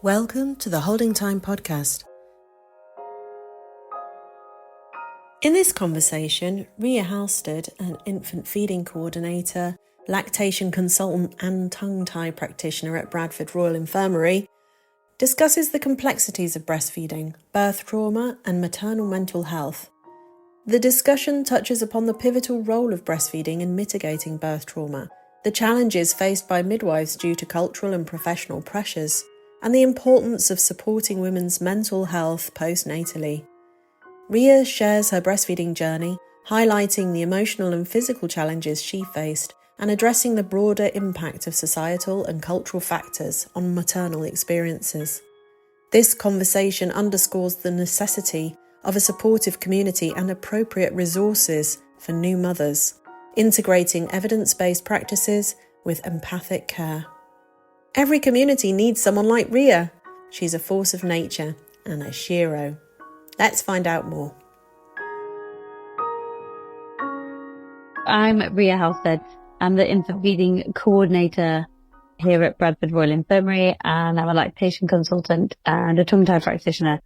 Welcome to the Holding Time podcast. In this conversation, Ria Halstead, an infant feeding coordinator, lactation consultant and tongue-tie practitioner at Bradford Royal Infirmary, discusses the complexities of breastfeeding, birth trauma and maternal mental health. The discussion touches upon the pivotal role of breastfeeding in mitigating birth trauma, the challenges faced by midwives due to cultural and professional pressures, and the importance of supporting women's mental health postnatally. Ria shares her breastfeeding journey, highlighting the emotional and physical challenges she faced and addressing the broader impact of societal and cultural factors on maternal experiences. This conversation underscores the necessity of a supportive community and appropriate resources for new mothers, integrating evidence-based practices with empathic care. Every community needs someone like Ria. She's a force of nature and a shero. Let's find out more. I'm Ria Halstead. I'm the infant feeding coordinator here at Bradford Royal Infirmary, and I'm a lactation consultant and a tongue-tie practitioner.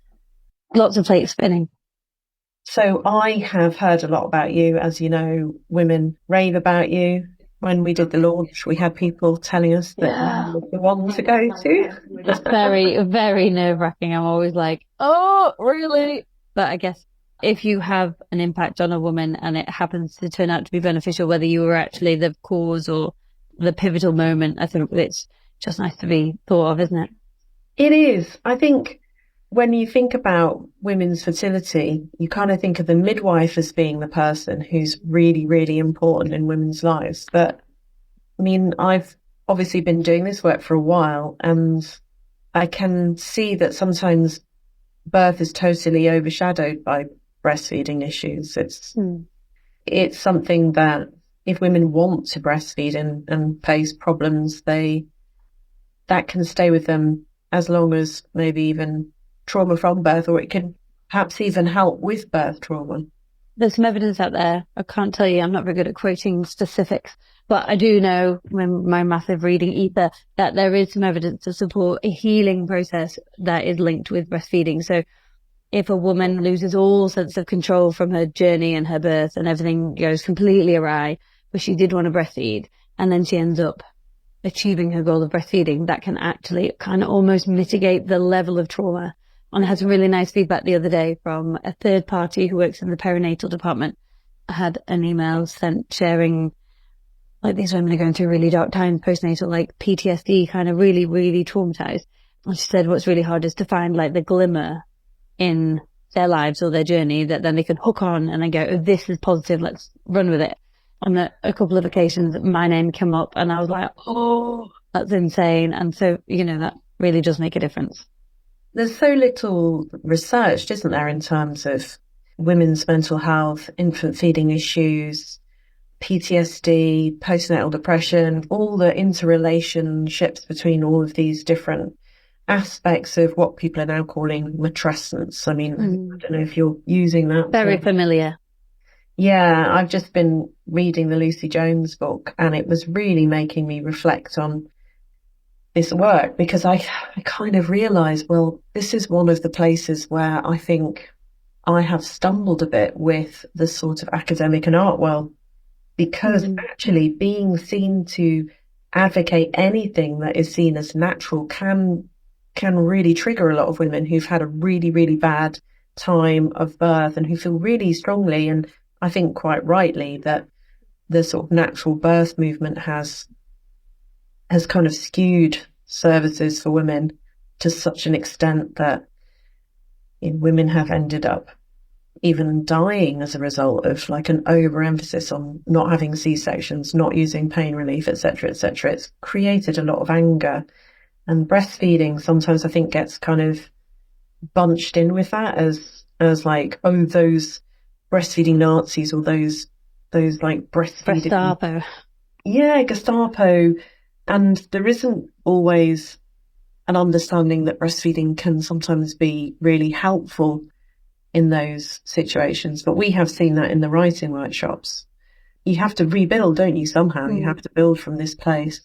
Lots of plates spinning. So I have heard a lot about you. As you know, women rave about you. When we did the launch, we had people telling us that you were the one to go to. It's very, very nerve-wracking. I'm always like, oh, really? But I guess if you have an impact on a woman and it happens to turn out to be beneficial, whether you were actually the cause or the pivotal moment, I think it's just nice to be thought of, isn't it? It is. I think when you think about women's fertility, you kind of think of the midwife as being the person who's really, really important in women's lives. But I mean, I've obviously been doing this work for a while, and I can see that sometimes birth is totally overshadowed by breastfeeding issues. It's something that if women want to breastfeed and face problems, that can stay with them as long as maybe even trauma from birth, or it can perhaps even help with birth trauma. There's some evidence out there. I can't tell you, I'm not very good at quoting specifics, but I do know when my massive reading ether that there is some evidence to support a healing process that is linked with breastfeeding. So if a woman loses all sense of control from her journey and her birth and everything goes completely awry, but she did want to breastfeed, and then she ends up achieving her goal of breastfeeding, that can actually kind of almost mitigate the level of trauma. And I had some really nice feedback the other day from a third party who works in the perinatal department. I had an email sent sharing, like, these women are going through really dark times, postnatal, like PTSD, kind of really, really traumatized. And she said what's really hard is to find like the glimmer in their lives or their journey that then they can hook on and then go, oh, this is positive, let's run with it. On a couple of occasions, my name came up and I was like, oh, that's insane. And so, that really does make a difference. There's so little research, isn't there, in terms of women's mental health, infant feeding issues, PTSD, postnatal depression, all the interrelationships between all of these different aspects of what people are now calling matrescence. I mean, I don't know if you're using that. Very familiar. Yeah, I've just been reading the Lucy Jones book, and it was really making me reflect on this work, because I kind of realised, well, this is one of the places where I think I have stumbled a bit with the sort of academic and art world, because actually being seen to advocate anything that is seen as natural can really trigger a lot of women who've had a really, really bad time of birth and who feel really strongly, and I think quite rightly, that the sort of natural birth movement has kind of skewed services for women to such an extent that women have ended up even dying as a result of like an overemphasis on not having C-sections, not using pain relief, etc., etc. It's created a lot of anger, and breastfeeding sometimes I think gets kind of bunched in with that as like, oh, those breastfeeding Nazis, or those like breastfeeding Gestapo. Yeah, Gestapo. And there isn't always an understanding that breastfeeding can sometimes be really helpful in those situations. But we have seen that in the writing workshops. You have to rebuild, don't you, somehow? You have to build from this place.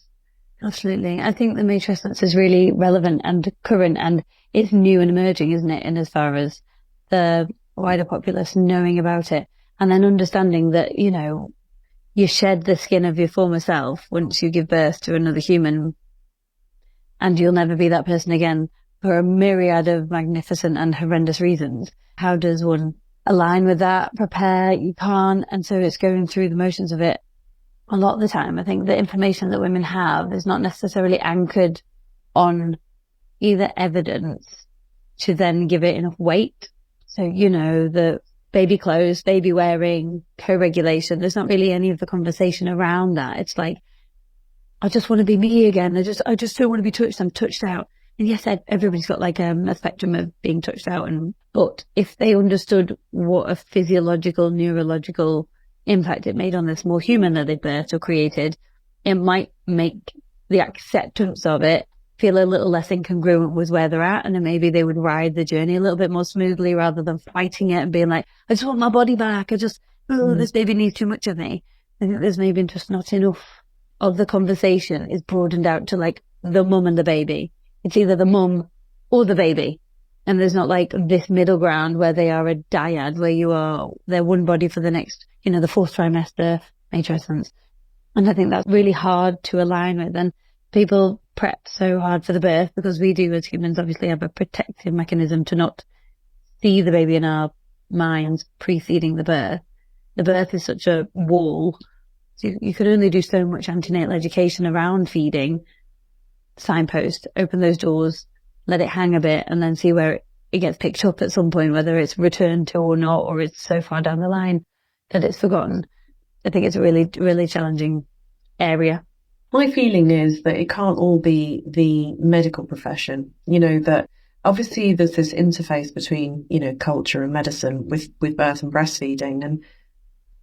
Absolutely. I think the matrescence is really relevant and current, and it's new and emerging, isn't it? In as far as the wider populace knowing about it, and then understanding that, you know, you shed the skin of your former self once you give birth to another human, and you'll never be that person again for a myriad of magnificent and horrendous reasons. How does one align with that? Prepare? You can't. And so it's going through the motions of it. A lot of the time, I think the information that women have is not necessarily anchored on either evidence to then give it enough weight. So, you know, the baby clothes, baby wearing, co-regulation, there's not really any of the conversation around that. It's like, I just want to be me again. I just don't want to be touched. I'm touched out. And yes, everybody's got like a spectrum of being touched out. But if they understood what a physiological, neurological impact it made on the small human that they birthed or created, it might make the acceptance of it feel a little less incongruent with where they're at, and then maybe they would ride the journey a little bit more smoothly rather than fighting it and being like, I just want my body back. This baby needs too much of me. I think there's maybe just not enough of the conversation is broadened out to like the mum and the baby. It's either the mum or the baby. And there's not like this middle ground where they are a dyad, where they're one body for the next, you know, the fourth trimester, matrescence. And I think that's really hard to align with. And people prep so hard for the birth because we do as humans obviously have a protective mechanism to not see the baby in our minds preceding the birth. The birth is such a wall. So you can only do so much antenatal education around feeding, signpost, open those doors, let it hang a bit, and then see where it gets picked up at some point, whether it's returned to or not, or it's so far down the line that it's forgotten. I think it's a really, really challenging area. My feeling is that it can't all be the medical profession, you know, that obviously there's this interface between, you know, culture and medicine with birth and breastfeeding. And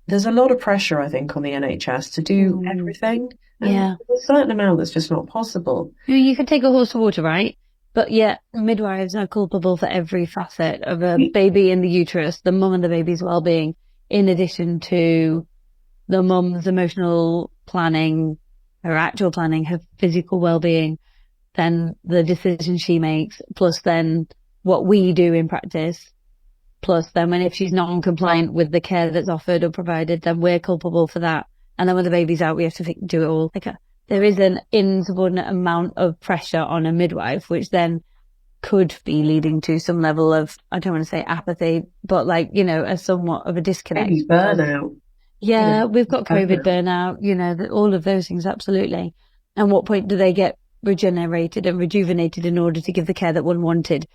there's a lot of pressure, I think, on the NHS to do everything. Yeah. There's a certain amount that's just not possible. You could take a horse to water, right? But yet midwives are culpable for every facet of a baby in the uterus, the mum and the baby's well-being, in addition to the mum's emotional planning, her actual planning, her physical well-being, then the decision she makes, plus then what we do in practice, plus then when if she's non-compliant with the care that's offered or provided, then we're culpable for that. And then when the baby's out, we have to do it all. There is an insubordinate amount of pressure on a midwife, which then could be leading to some level of, I don't want to say apathy, but like, you know, a somewhat of a disconnect. Maybe burnout. Yeah, we've got COVID burnout, you know, all of those things, absolutely. And what point do they get regenerated and rejuvenated in order to give the care that one wanted?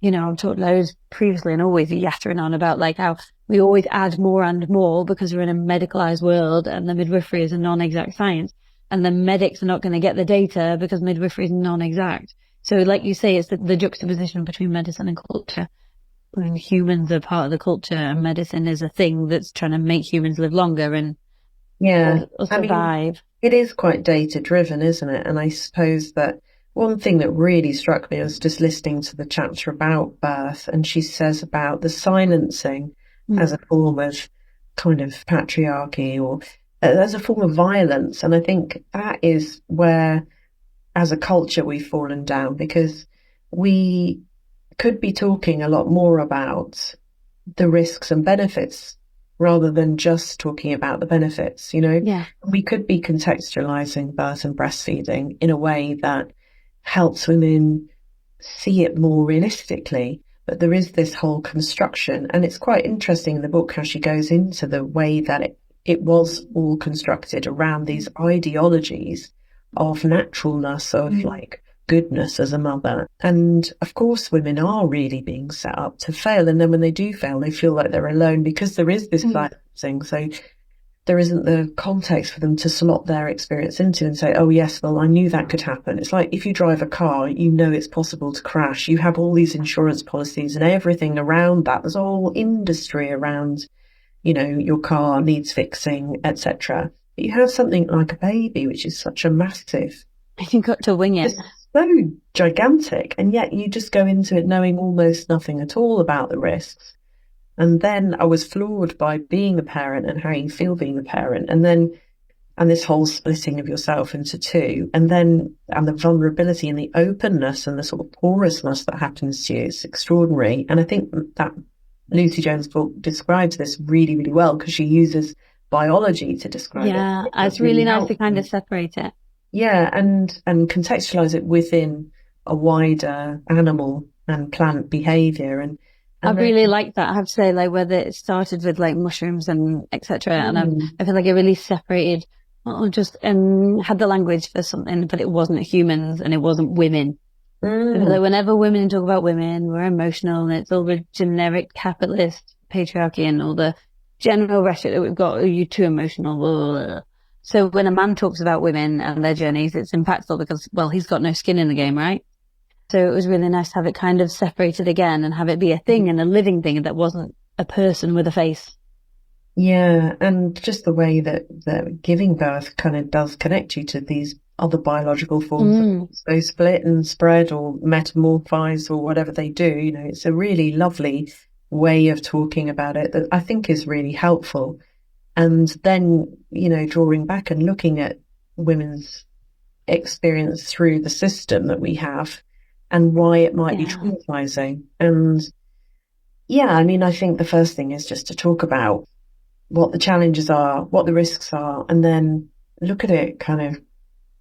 You know, I've talked loads previously and always yattering on about like how we always add more and more because we're in a medicalized world and the midwifery is a non-exact science. And the medics are not going to get the data because midwifery is non-exact. So like you say, it's the juxtaposition between medicine and culture. I mean, humans are part of the culture and medicine is a thing that's trying to make humans live longer and or survive. I mean, it is quite data driven, isn't it? And I suppose that one thing that really struck me was just listening to the chapter about birth, and she says about the silencing as a form of kind of patriarchy or as a form of violence. And I think that is where, as a culture, we've fallen down, because we could be talking a lot more about the risks and benefits rather than just talking about the benefits, you know? Yeah. We could be contextualizing birth and breastfeeding in a way that helps women see it more realistically. But there is this whole construction, and it's quite interesting in the book how she goes into the way that it was all constructed around these ideologies of naturalness, of like goodness as a mother. And of course, women are really being set up to fail. And then when they do fail, they feel like they're alone because there is this silencing. So there isn't the context for them to slot their experience into and say, oh, yes, well, I knew that could happen. It's like if you drive a car, you know it's possible to crash. You have all these insurance policies and everything around that. There's a whole industry around, you know, your car needs fixing, etc. But you have something like a baby, which is such a massive. You've got to wing it. It's so gigantic. And yet you just go into it knowing almost nothing at all about the risks. And then I was floored by being the parent and how you feel being the parent. And then and this whole splitting of yourself into two, and the vulnerability and the openness and the sort of porousness that happens to you, it's extraordinary. And I think that Lucy Jones' book describes this really, really well, because she uses biology to describe it. Yeah, it's really nice to kind of separate it. Yeah, and contextualize it within a wider animal and plant behavior. And I really like that. I have to say, like, whether it started with like mushrooms and etc. And I feel like it really separated, or just had the language for something, but it wasn't humans and it wasn't women. Like, whenever women talk about women, we're emotional, and it's all the generic capitalist patriarchy and all the general rhetoric that we've got. Are you too emotional? Blah, blah, blah. So when a man talks about women and their journeys, it's impactful because, well, he's got no skin in the game, right? So it was really nice to have it kind of separated again and have it be a thing and a living thing that wasn't a person with a face. Yeah, and just the way that giving birth kind of does connect you to these other biological forms. They split and spread or metamorphise or whatever they do. You know, it's a really lovely way of talking about it that I think is really helpful. And then, you know, drawing back and looking at women's experience through the system that we have and why it might be traumatizing. And yeah, I mean, I think the first thing is just to talk about what the challenges are, what the risks are, and then look at it kind of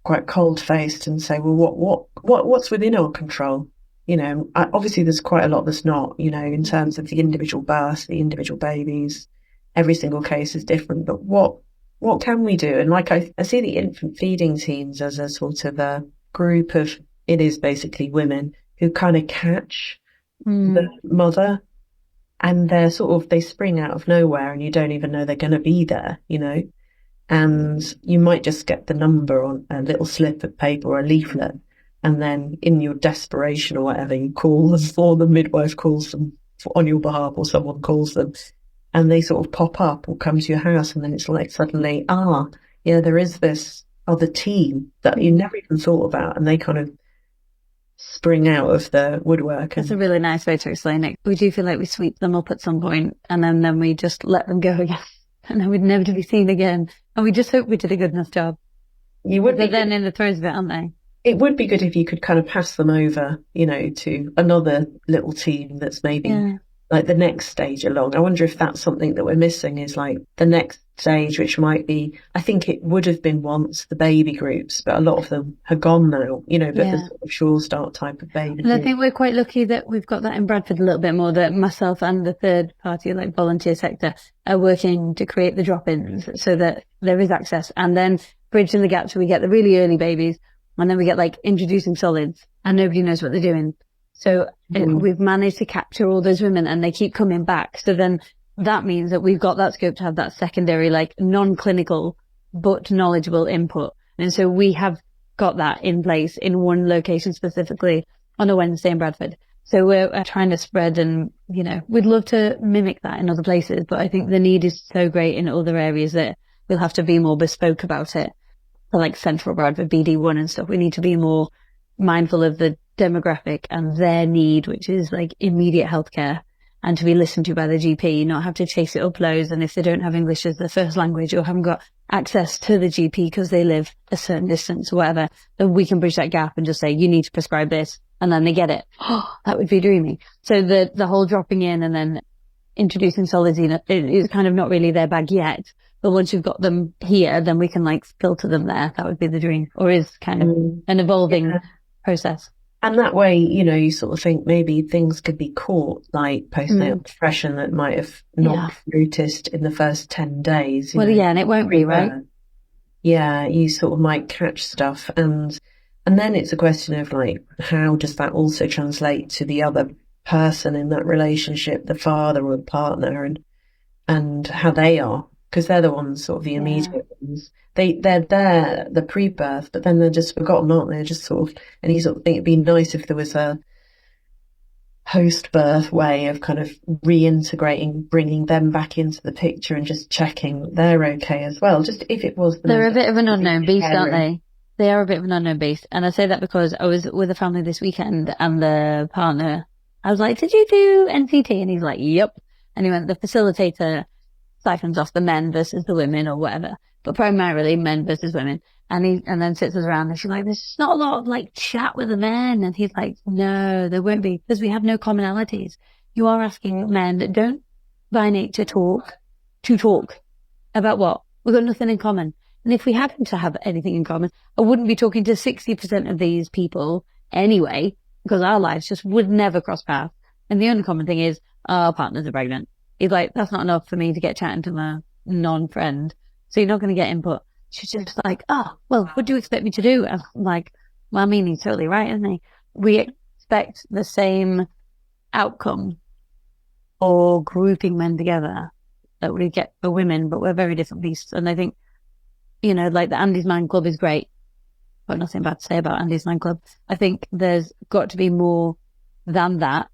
quite cold-faced and say, well, what's within our control? You know, obviously there's quite a lot that's not, you know, in terms of the individual births, the individual babies. Every single case is different, but what can we do? And like I see the infant feeding teams as a sort of a group of, it is basically women who kind of catch the mother, and they spring out of nowhere and you don't even know they're going to be there, you know. And you might just get the number on a little slip of paper or a leaflet, and then in your desperation or whatever, you call them, or the midwife calls them on your behalf, or someone calls them, and they sort of pop up or come to your house, and then it's like suddenly, there is this other team that you never even thought about, and they kind of spring out of the woodwork. That's a really nice way to explain it. We do feel like we sweep them up at some point, and then we just let them go again. And then we'd never to be seen again. And we just hope we did a good enough job. They're then in the throes of it, aren't they? It would be good if you could kind of pass them over, you know, to another little team that's maybe like the next stage along. I wonder if that's something that we're missing, is like the next stage, which might be, I think it would have been once the baby groups, but a lot of them are gone now, you know, but the sort of sure start type of baby. And I think we're quite lucky that we've got that in Bradford a little bit more, that myself and the third party, like volunteer sector, are working to create the drop-ins so that there is access, and then bridging the gap so we get the really early babies, and then we get like introducing solids and nobody knows what they're doing. So we've managed to capture all those women and they keep coming back. So then that means that we've got that scope to have that secondary, like non-clinical, but knowledgeable input. And so we have got that in place in one location specifically on a Wednesday in Bradford. So we're trying to spread, and, you know, we'd love to mimic that in other places, but I think the need is so great in other areas that we'll have to be more bespoke about it. So like Central Bradford, BD1 and stuff, we need to be more mindful of the demographic and their need, which is like immediate healthcare, and to be listened to by the GP, not have to chase it up loads. And if they don't have English as their first language or haven't got access to the GP because they live a certain distance or whatever, then we can bridge that gap and just say, you need to prescribe this, and then they get it. Oh, that would be dreamy. So the whole dropping in and then introducing solids is kind of not really their bag yet. But once you've got them here, then we can like filter them there. That would be the dream, or is kind of an evolving process. And that way, you know, you sort of think maybe things could be caught, like postnatal depression that might have not noticed in the first 10 days. Well, and it won't be, right? Yeah, you sort of might catch stuff. And then it's a question of like, how does that also translate to the other person in that relationship, the father or the partner, and how they are? Because they're the ones, sort of the immediate ones. They're there, the pre-birth, but then they're just forgotten, aren't they? Just sort of, and you sort of think it'd be nice if there was a post-birth way of kind of reintegrating, bringing them back into the picture and just checking they're okay as well. Just if it was... They're a bit of an unknown beast, aren't they? They are a bit of an unknown beast. And I say that because I was with a family this weekend, and the partner, I was like, did you do NCT? And he's like, yep. And he went, the facilitator siphons off the men versus the women or whatever, but primarily men versus women. And then sits us around and she's like, there's just not a lot of like chat with the men. And he's like, no, there won't be, because we have no commonalities. You are asking men that don't by nature talk to talk about what? We've got nothing in common. And if we happen to have anything in common, I wouldn't be talking to 60% of these people anyway, because our lives just would never cross paths. And the only common thing is our partners are pregnant. He's like, that's not enough for me to get chatting to my non-friend. So you're not going to get input. She's just like, oh, well, what do you expect me to do? And I'm like, well, I mean, he's totally right, isn't he? We expect the same outcome or grouping men together that we get for women, but we're very different beasts. And I think, you know, like the Andy's Man Club is great. Got nothing bad to say about Andy's Man Club. I think there's got to be more than that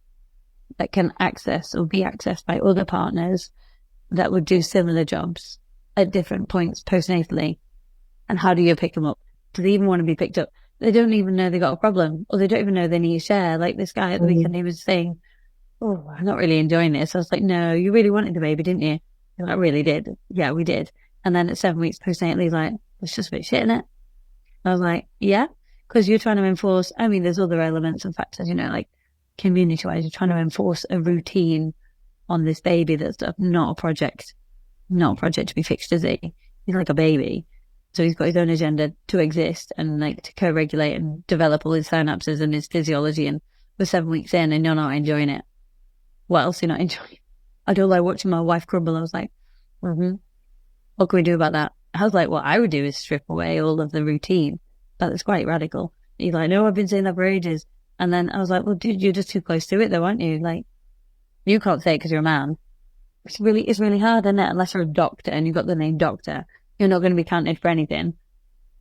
can access or be accessed by other partners that would do similar jobs at different points postnatally. And how do you pick them up? Do they even want to be picked up? They don't even know they got a problem, or they don't even know they need to share. Like this guy at the weekend, he was saying, oh, I'm not really enjoying this. I was like, no, you really wanted the baby, didn't you? Like, I really did. Yeah, we did. And then at 7 weeks postnatally, he's like, it's just a bit shit, innit? I was like, yeah, because you're trying to enforce, I mean, there's other elements and factors, you know, like community-wise, you're trying to enforce a routine on this baby that's not a project to be fixed, is he? He's like a baby. So he's got his own agenda to exist and like to co-regulate and develop all his synapses and his physiology. And we're 7 weeks in and you're not enjoying it. What else are you not enjoying? I don't like watching my wife crumble. I was like, what can we do about that? I was like, what I would do is strip away all of the routine. That's quite radical. He's like, no, I've been saying that for ages. And then I was like, well, dude, you're just too close to it though, aren't you? Like, you can't say it because you're a man. It's really hard, isn't it? Unless you're a doctor and you've got the name doctor, you're not going to be counted for anything.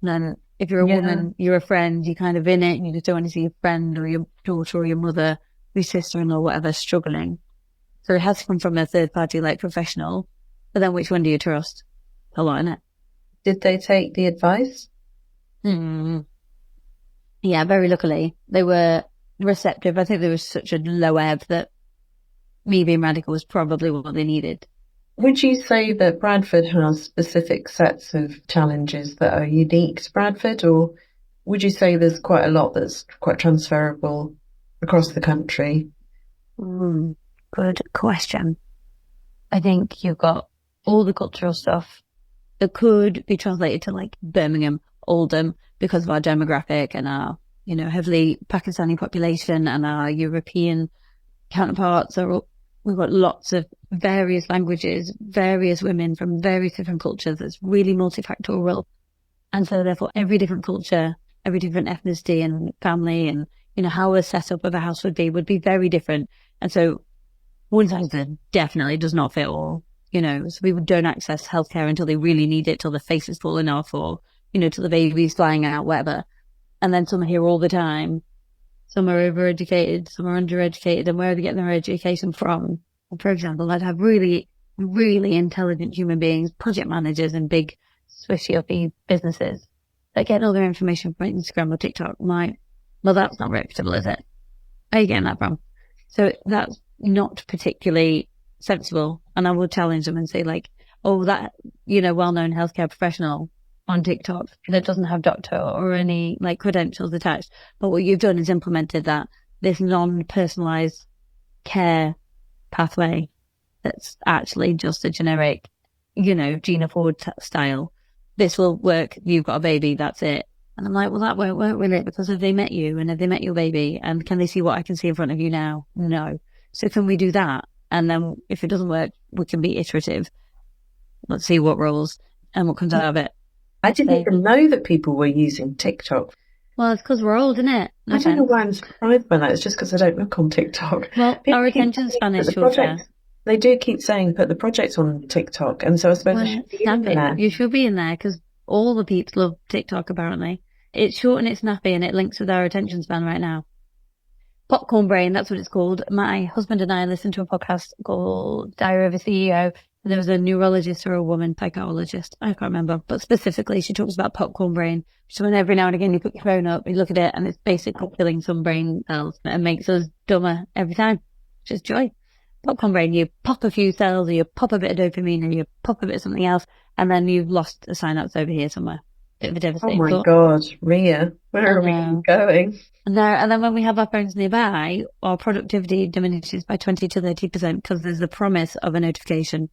And then if you're a woman, you're a friend, you're kind of in it, and you just don't want to see your friend or your daughter or your mother, your sister-in-law, whatever, struggling. So it has to come from a third party, like professional. But then which one do you trust? A lot, innit? Did they take the advice? Yeah, very luckily. They were receptive. I think there was such a low ebb that me being radical was probably what they needed. Would you say that Bradford has specific sets of challenges that are unique to Bradford, or would you say there's quite a lot that's quite transferable across the country? Good question. I think you've got all the cultural stuff that could be translated to like Birmingham, Oldham, because of our demographic and our, you know, heavily Pakistani population and our European counterparts. We've got lots of various languages, various women from various different cultures. It's really multifactorial. And so therefore every different culture, every different ethnicity and family and, you know, how a setup of a house would be very different. And so one size definitely does not fit all, you know, so people don't access healthcare until they really need it, till the face is falling off or, you know, till the baby's flying out, whatever. And then some are here all the time. Some are overeducated, some are undereducated, and where are they getting their education from? For example, I'd have really, really intelligent human beings, project managers in big, swishy-uppy businesses that get all their information from Instagram or TikTok. I'm like, well, that's not reputable, is it? Where are you getting that from? So that's not particularly sensible. And I will challenge them and say, like, oh, that, you know, well-known healthcare professional on TikTok that doesn't have doctor or any like credentials attached. But what you've done is implemented this non-personalized care pathway that's actually just a generic, you know, Gina Ford style. This will work. You've got a baby. That's it. And I'm like, well, that won't work, will it? Because have they met you and have they met your baby? And can they see what I can see in front of you now? No. So can we do that? And then if it doesn't work, we can be iterative. Let's see what rolls and what comes out of it. I didn't even know that people were using TikTok. Well, it's because we're old, isn't it? I don't know why I'm surprised by that. It's just because I don't look on TikTok. Well, our attention span is shorter. They do keep saying put the project on TikTok, and so I suppose you should be in there because all the peeps love TikTok. Apparently, it's short and it's snappy, and it links with our attention span right now. Popcorn brain, that's what it's called. My husband and I listened to a podcast called Diary of a CEO. And there was a neurologist or a woman psychologist, I can't remember, but specifically she talks about popcorn brain. So when every now and again you put your phone up, you look at it, and it's basically killing some brain cells and makes us dumber every time, which is joy. popcorn brain. You pop a few cells, or you pop a bit of dopamine, or you pop a bit of something else, and then you've lost a synapse over here somewhere. Bit of a Oh devastating my thought. God, Ria, where are we going? And then when we have our phones nearby, our productivity diminishes by 20 to 30% because there's the promise of a notification.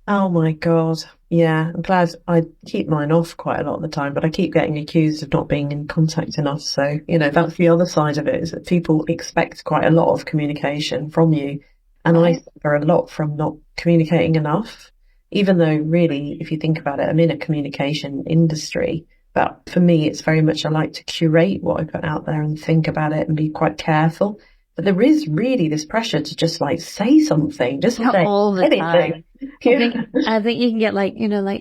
Oh my God. Yeah, I'm glad I keep mine off quite a lot of the time, but I keep getting accused of not being in contact enough. So, that's the other side of it, is that people expect quite a lot of communication from you. And I suffer a lot from not communicating enough, even though really, if you think about it, I'm in a communication industry. But for me, it's very much, I like to curate what I put out there and think about it and be quite careful. But there is really this pressure to just like say something, just say all the anything. time. I think you can get like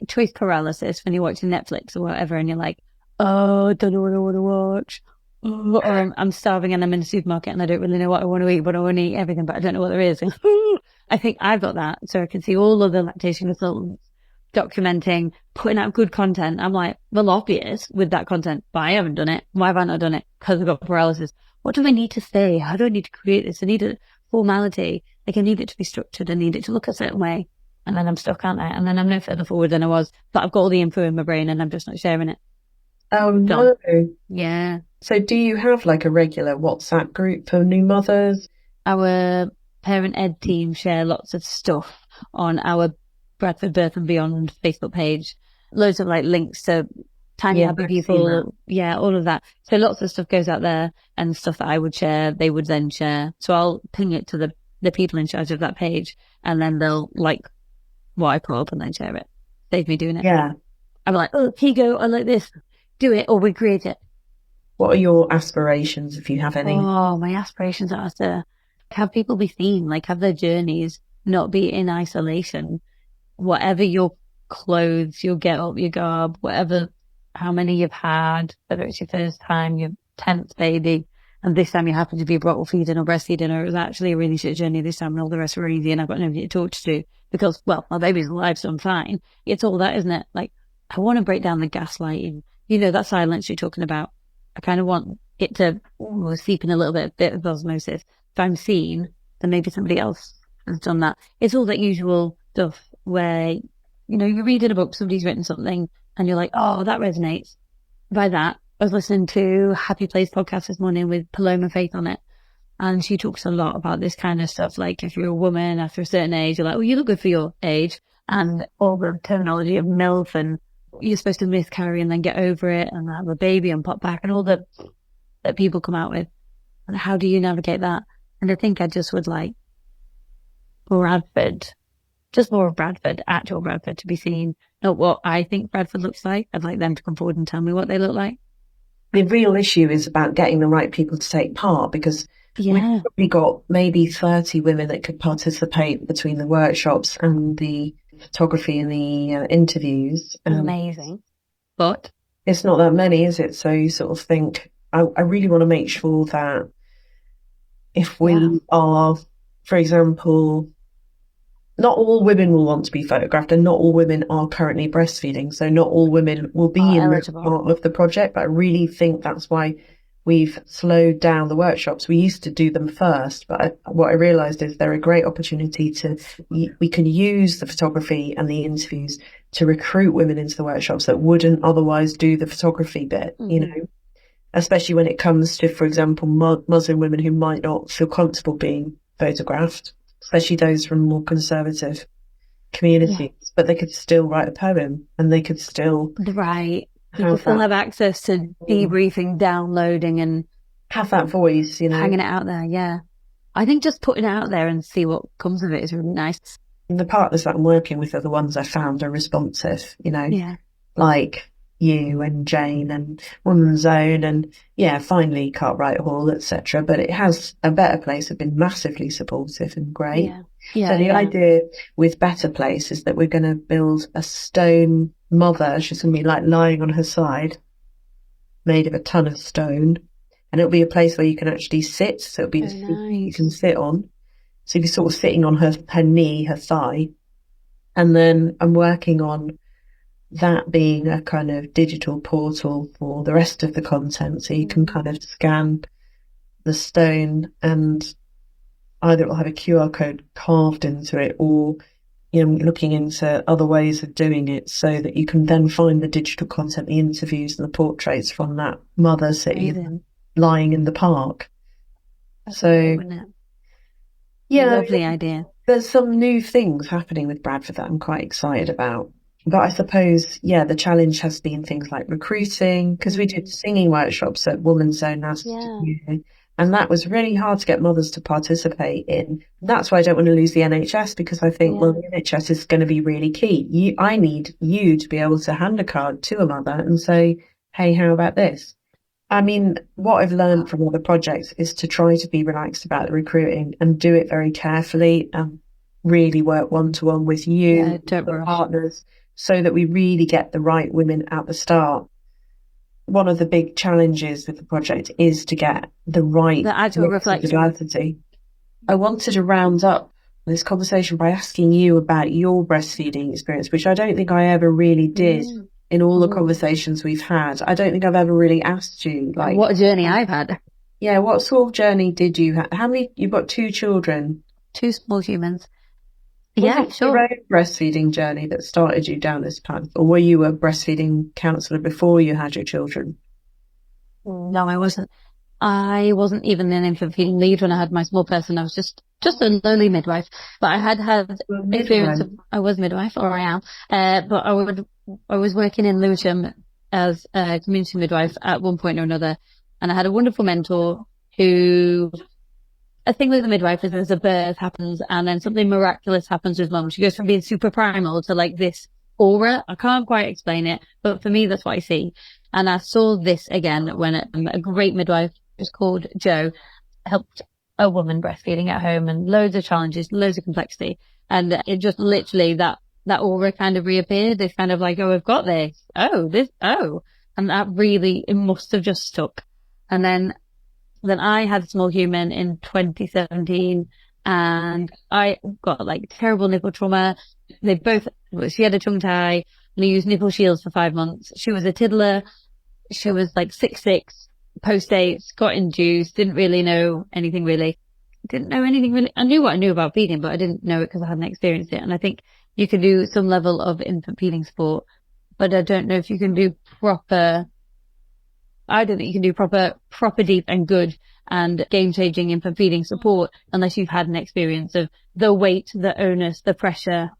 choice paralysis when you're watching Netflix or whatever, and you're like, oh, I don't know what I want to watch. Oh, or I'm starving and I'm in a supermarket and I don't really know what I want to eat, but I want to eat everything, but I don't know what there is. I think I've got that. So I can see all of the lactation consultants documenting, putting out good content. I'm like, well, obvious with that content, but I haven't done it. Why have I not done it? Because I've got paralysis. What do I need to say? How do I need to create this? I need a formality. Like, I need it to be structured. I need it to look a certain way. And then I'm stuck, aren't I? And then I'm no further forward than I was. But I've got all the info in my brain and I'm just not sharing it. Oh, no. Yeah. So do you have like a regular WhatsApp group for new mothers? Our parent ed team share lots of stuff on our Bradford Birth and Beyond Facebook page. Loads of like links to tiny happy people. Yeah, all of that. So lots of stuff goes out there, and stuff that I would share, they would then share. So I'll ping it to the people in charge of that page, and then they'll like what I put up and then share it. Save me doing it. Yeah. I'm like, oh, here you go. I like this. Do it or recreate it. What are your aspirations, if you have any? Oh, my aspirations are to have people be seen, like have their journeys not be in isolation. Whatever your clothes, your get up, your garb, whatever, how many you've had, whether it's your first time, your 10th baby, and this time you happen to be bottle feeding or breastfeeding, or it was actually a really shit journey this time and all the rest were easy and I've got nobody to talk to because, well, my baby's alive, so I'm fine. It's all that, isn't it? Like, I want to break down the gaslighting. That silence you're talking about. I kind of want it to seep in a little bit of osmosis. If I'm seen, then maybe somebody else has done that. It's all that usual stuff where, you're reading a book, somebody's written something, and you're like, oh, that resonates. By that, I was listening to Happy Place podcast this morning with Paloma Faith on it, and she talks a lot about this kind of stuff. Like, if you're a woman after a certain age, you're like, well, you look good for your age, and all the terminology of MILF, and you're supposed to miscarry and then get over it and have a baby and pop back, and all that people come out with. And how do you navigate that? And I think I just would like Bradford, just more of Bradford, actual Bradford, to be seen, not what I think Bradford looks like. I'd like them to come forward and tell me what they look like. The real issue is about getting the right people to take part, because we've probably got maybe 30 women that could participate between the workshops and the photography and the interviews. Amazing. But it's not that many, is it? So you sort of think, I really want to make sure that if we are, for example, not all women will want to be photographed, and not all women are currently breastfeeding. So not all women will be in this part of the project. But I really think that's why we've slowed down the workshops. We used to do them first, but what I realised is they're a great opportunity we can use the photography and the interviews to recruit women into the workshops that wouldn't otherwise do the photography bit, especially when it comes to, for example, Muslim women who might not feel comfortable being photographed, especially those from more conservative communities, but they could still write a poem and they could still have access to debriefing, downloading, and have that voice, hanging it out there. Yeah, I think just putting it out there and see what comes of it is really nice. And the partners that I'm working with are the ones I found are responsive, like you and Jane and Woman's Own and finally Cartwright Hall, etc. But it has a Better Place have been massively supportive and great. So the idea with Better Place is that we're going to build a stone mother. She's going to be like lying on her side, made of a ton of stone, and it'll be a place where you can actually sit. So it'll be you can sit on. So you're sort of sitting on her knee, her thigh, and then I'm working on that being a kind of digital portal for the rest of the content, so you can kind of scan the stone and either it will have a QR code carved into it, or looking into other ways of doing it so that you can then find the digital content, the interviews and the portraits from that mother sitting, lying in the park. That's so great, yeah, lovely idea. There's some new things happening with Bradford that I'm quite excited about. But I suppose, the challenge has been things like recruiting, because we did singing workshops at Woman's Zone last year, and that was really hard to get mothers to participate in. That's why I don't want to lose the NHS, because I think, well, the NHS is going to be really key. I need you to be able to hand a card to a mother and say, hey, how about this? I mean, what I've learned from other projects is to try to be relaxed about the recruiting and do it very carefully and really work one-to-one with you, the partners, so that we really get the right women at the start. One of the big challenges with the project is to get the actual reflection. Diversity. I wanted to round up this conversation by asking you about your breastfeeding experience, which I don't think I ever really did in all the conversations we've had. I don't think I've ever really asked you, like, what journey I've had. Yeah, what sort of journey did you have? How many? You've got 2 children. 2 small humans. Was it your own breastfeeding journey that started you down this path, or were you a breastfeeding counsellor before you had your children? No, I wasn't. I wasn't even an infant feeding lead when I had my small person. I was just a lowly midwife. But I had experience of, I was midwife, or I am. But I was working in Lewisham as a community midwife at one point or another, and I had a wonderful mentor who. A thing with the midwife is there's a birth happens and then something miraculous happens with mum. She goes from being super primal to like this aura. I can't quite explain it, but for me, that's what I see. And I saw this again when a great midwife, who's called Jo, helped a woman breastfeeding at home, and loads of challenges, loads of complexity. And it just literally, that aura kind of reappeared. It's kind of like, oh, I've got this. And that really, it must have just stuck. And then I had a small human in 2017, and I got like terrible nipple trauma. She had a tongue tie, and I used nipple shields for 5 months. She was a tiddler. She was like 6'6", post-dates, got induced, didn't really know anything really. Didn't know anything really. I knew what I knew about feeding, but I didn't know it because I hadn't experienced it. And I think you can do some level of infant feeding support, but I don't know if you can do proper deep and good and game-changing infant feeding support unless you've had an experience of the weight, the onus, the pressure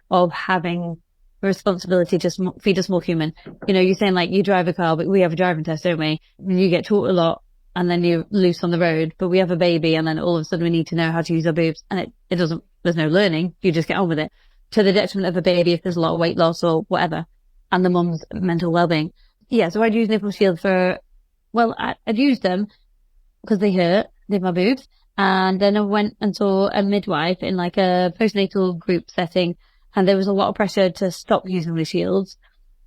of having a responsibility to feed a small human. You're saying like you drive a car, but we have a driving test, don't we? And you get taught a lot and then you're loose on the road, but we have a baby and then all of a sudden we need to know how to use our boobs, and there's no learning. You just get on with it, to the detriment of a baby if there's a lot of weight loss or whatever, and the mum's mental well-being. Yeah, so I'd use nipple shield I'd used them because they hurt, did my boobs. And then I went and saw a midwife in like a postnatal group setting, and there was a lot of pressure to stop using the shields.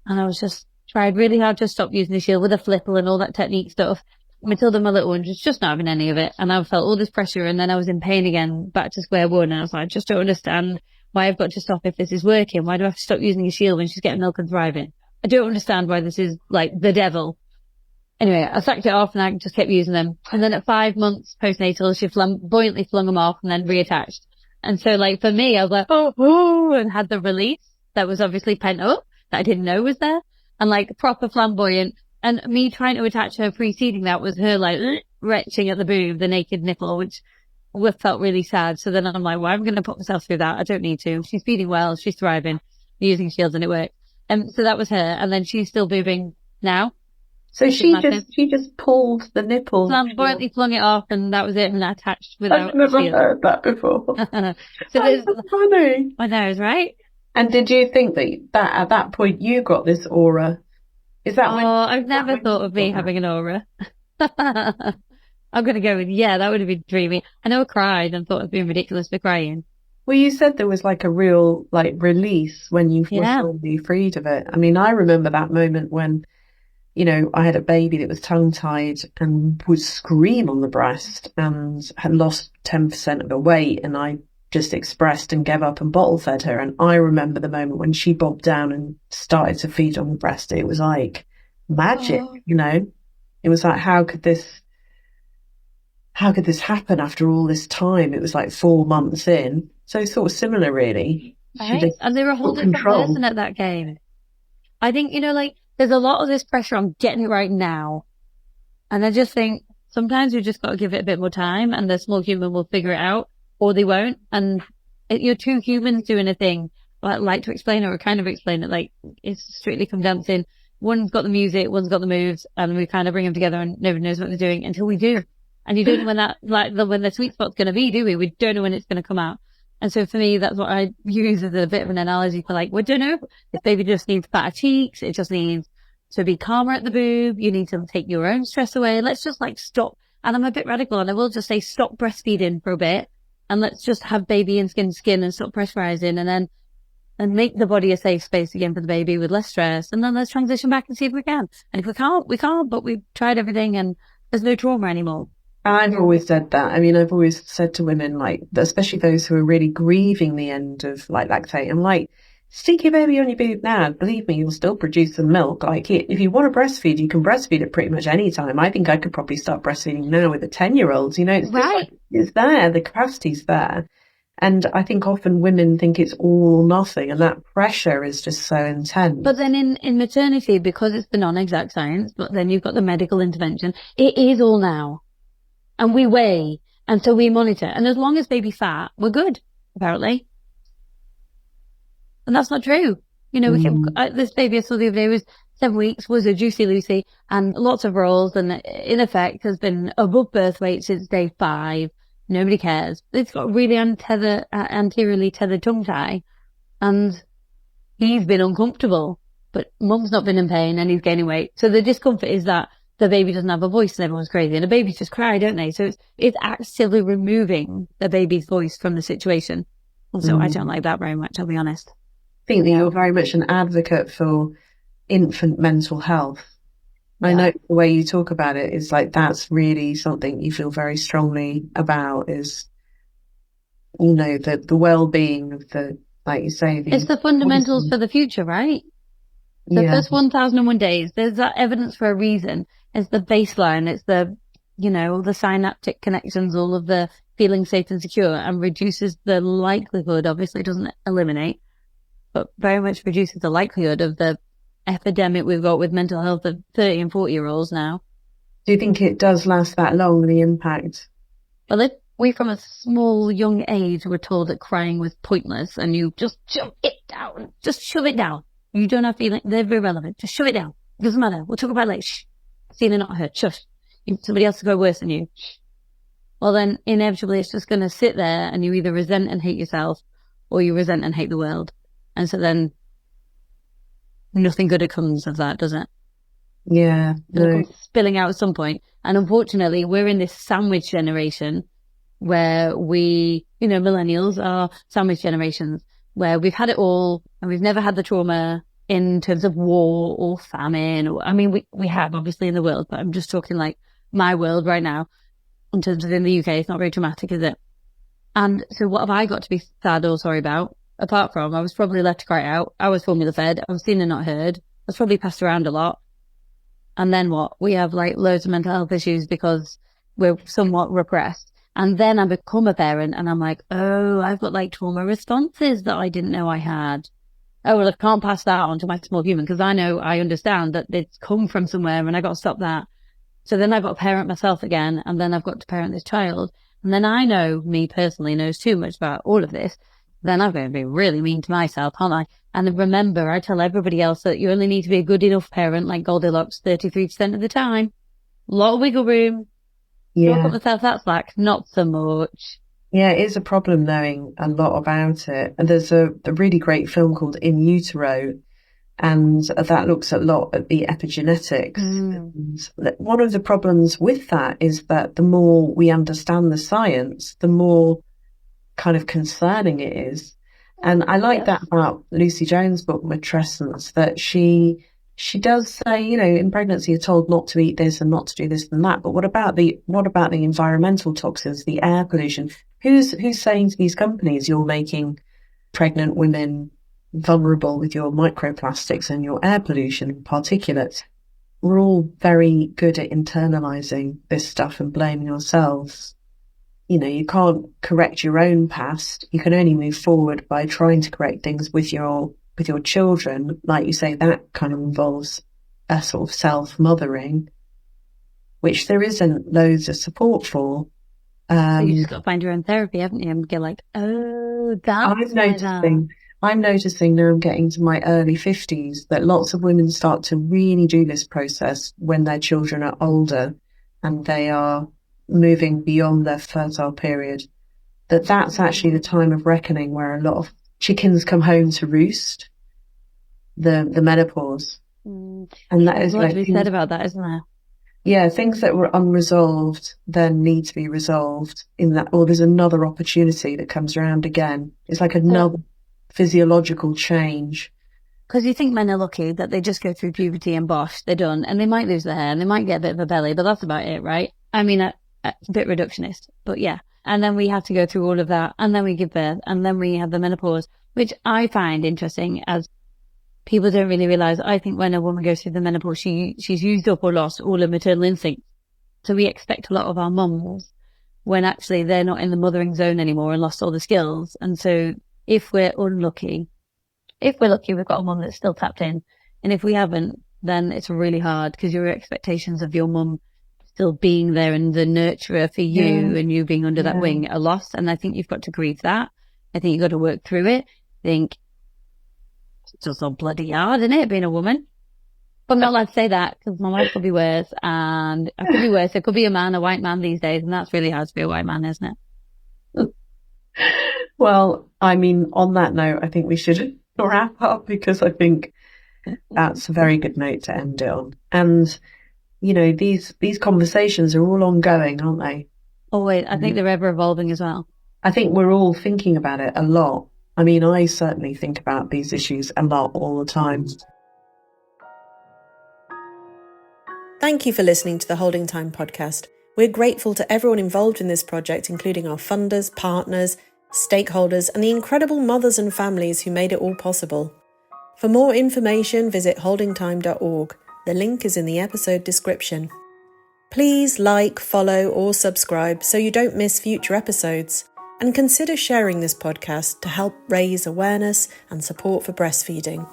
And I was just tried really hard to stop using the shield with a flipple and all that technique stuff. Matilda, my little one, was just not having any of it. And I felt all this pressure, and then I was in pain again, back to square one. And I was like, I just don't understand why I've got to stop if this is working. Why do I have to stop using a shield when she's getting milk and thriving? I don't understand why this is like the devil. Anyway, I sacked it off and I just kept using them. And then at 5 months postnatal, she buoyantly flung them off and then reattached. And so like for me, I was like, oh, and had the release that was obviously pent up that I didn't know was there, and like proper flamboyant. And me trying to attach her preceding that was her like retching at the boob, the naked nipple, which felt really sad. So then I'm like, well, I'm going to put myself through that. I don't need to. She's feeding well. She's thriving, using shields, and it worked. And so that was her. And then she's still boobing now. So she just pulled the nipple. Flamboyantly flung it off, and that was it, and attached without I've never shield. heard that before. So that's so funny. I know, right? And did you think that at that point you got this aura? Is that I've never thought of me having an aura. I'm going to go with, that would have been dreamy. I know I cried and thought it was being ridiculous for crying. Well, you said there was like a real like release when you were fully freed of it. I mean, I remember that moment when, I had a baby that was tongue-tied and would scream on the breast and had lost 10% of her weight, and I just expressed and gave up and bottle fed her. And I remember the moment when she bobbed down and started to feed on the breast. It was like magic, It was like, how could this how could this happen after all this time? It was like 4 months in. So sort of similar, really. Right? And they were a whole different person at that game. I think, like, there's a lot of this pressure on getting it right now. And I just think sometimes you just got to give it a bit more time, and the small human will figure it out, or they won't. And you're two humans doing a thing. Like to explain it or kind of explain it, like it's strictly condensing. One's got the music, one's got the moves, and we kind of bring them together and nobody knows what they're doing until we do. And you don't know when that, when the sweet spot's going to be, do we? We don't know when it's going to come out. And so for me, that's what I use as a bit of an analogy for, like, we don't know. This baby just needs fatter cheeks. It just needs to be calmer at the boob. You need to take your own stress away. Let's just stop. And I'm a bit radical, and I will just say stop breastfeeding for a bit, and let's just have baby in skin to skin and stop pressurizing, and make the body a safe space again for the baby with less stress. And then let's transition back and see if we can. And if we can't, we can't, but we've tried everything and there's no trauma anymore. I've always said that. I mean, I've always said to women, especially those who are really grieving the end of lactate, I'm like, stick your baby on your boob now. Believe me, you'll still produce the milk. If you want to breastfeed, you can breastfeed it pretty much any time. I think I could probably start breastfeeding now with a 10-year-old. It's right. It's there. The capacity's there. And I think often women think it's all or nothing, and that pressure is just so intense. But then in maternity, because it's the non-exact science, but then you've got the medical intervention, it is all now. And we weigh, and so we monitor. And as long as baby's fat, we're good, apparently. And that's not true. This baby I saw the other day was 7 weeks, was a juicy Lucy, and lots of rolls, and in effect has been above birth weight since day 5. Nobody cares. It's got really anteriorly tethered tongue tie, and he's been uncomfortable, but mum's not been in pain and he's gaining weight. So the discomfort is that the baby doesn't have a voice and everyone's crazy, and the babies just cry, don't they? So it's actively removing the baby's voice from the situation. And so I don't like that very much, I'll be honest. I think that you're very much an advocate for infant mental health. Yeah. I know the way you talk about it is that's really something you feel very strongly about, is, the well-being of the, like you say. It's the fundamentals for the future, right? The first 1001 days, there's that evidence for a reason. It's the baseline. It's the, the synaptic connections, all of the feeling safe and secure, and reduces the likelihood, obviously doesn't eliminate, but very much reduces the likelihood of the epidemic we've got with mental health of 30 and 40-year-olds now. Do you think it does last that long, the impact? Well, if we from a small young age were told that crying was pointless and you just shove it down, just shove it down. You don't have feeling, they're irrelevant. Just shove it down. It doesn't matter. We'll talk about it later. Shh. Seen and not heard. Shush. Somebody else will go worse than you. Well, then inevitably it's just going to sit there, and you either resent and hate yourself, or you resent and hate the world. And so then nothing good comes of that, does it? Yeah. No. Spilling out at some point. And unfortunately, we're in this sandwich generation where we, millennials are sandwich generations, where we've had it all and we've never had the trauma in terms of war or famine. We have obviously in the world, but I'm just talking like my world right now. In terms of in the UK, it's not very traumatic, is it? And so what have I got to be sad or sorry about? Apart from, I was probably left to cry out. I was formula fed. I was seen and not heard. I was probably passed around a lot. And then what? We have loads of mental health issues because we're somewhat repressed. And then I become a parent and I'm like, oh, I've got trauma responses that I didn't know I had. Oh, well, I can't pass that on to my small human because I understand that it's come from somewhere and I got to stop that. So then I've got to parent myself again, and then I've got to parent this child. And then I know, me personally, knows too much about all of this. Then I'm going to be really mean to myself, aren't I? And remember, I tell everybody else that you only need to be a good enough parent, like Goldilocks, 33% of the time. A lot of wiggle room. Yeah. Don't put myself that slack. Not so much. Yeah, it is a problem knowing a lot about it. And there's a really great film called In Utero, and that looks a lot at the epigenetics. And one of the problems with that is that the more we understand the science, the more kind of concerning it is. And I like that about Lucy Jones' book, Matrescence, that she does say, in pregnancy you're told not to eat this and not to do this and that. But what about the environmental toxins, the air pollution? Who's saying to these companies you're making pregnant women vulnerable with your microplastics and your air pollution particulates? we're all very good at internalizing this stuff and blaming ourselves. You know, you can't correct your own past. You can only move forward by trying to correct things with your children. Like you say, that kind of involves a sort of self-mothering, which there isn't loads of support for. So you just got to find your own therapy, haven't you? And get like, oh, that's I'm noticing now, I'm getting to my early 50s, that lots of women start to really do this process when their children are older and they are moving beyond their fertile period. That's actually the time of reckoning where a lot of chickens come home to roost, the menopause. And that is a lot like to be said about that, isn't there? Yeah, things that were unresolved then need to be resolved in that, or there's another opportunity that comes around again. It's like another physiological change. Because you think men are lucky that they just go through puberty and bosh, they're done, and they might lose their hair and they might get a bit of a belly, but that's about it, right? I mean, it's a bit reductionist, but yeah. And then we have to go through all of that, and then we give birth, and then we have the menopause, which I find interesting, as people don't really realise. I think when a woman goes through the menopause, she's used up or lost all her maternal instincts. So we expect a lot of our mums when actually they're not in the mothering zone anymore and lost all the skills. And so if we're lucky, we've got a mum that's still tapped in. And if we haven't, then it's really hard, because your expectations of your mum still being there and the nurturer for you and you being under that wing are lost. And I think you've got to grieve that. I think you've got to work through it. I think it's just so bloody hard, isn't it, being a woman? But I'm not allowed to say that, because my life could be worse, and it could be worse. It could be a white man these days, and that's really hard to be a white man, isn't it? Well, I mean, on that note, I think we should wrap up, because I think that's a very good note to end it on. And, you know, these conversations are all ongoing, aren't they? Always. I think they're ever evolving as well. I think we're all thinking about it a lot. I mean, I certainly think about these issues a lot all the time. Thank you for listening to the Holding Time podcast. We're grateful to everyone involved in this project, including our funders, partners, stakeholders, and the incredible mothers and families who made it all possible. For more information, visit holdingtime.org. The link is in the episode description. Please like, follow, or subscribe so you don't miss future episodes. And consider sharing this podcast to help raise awareness and support for breastfeeding.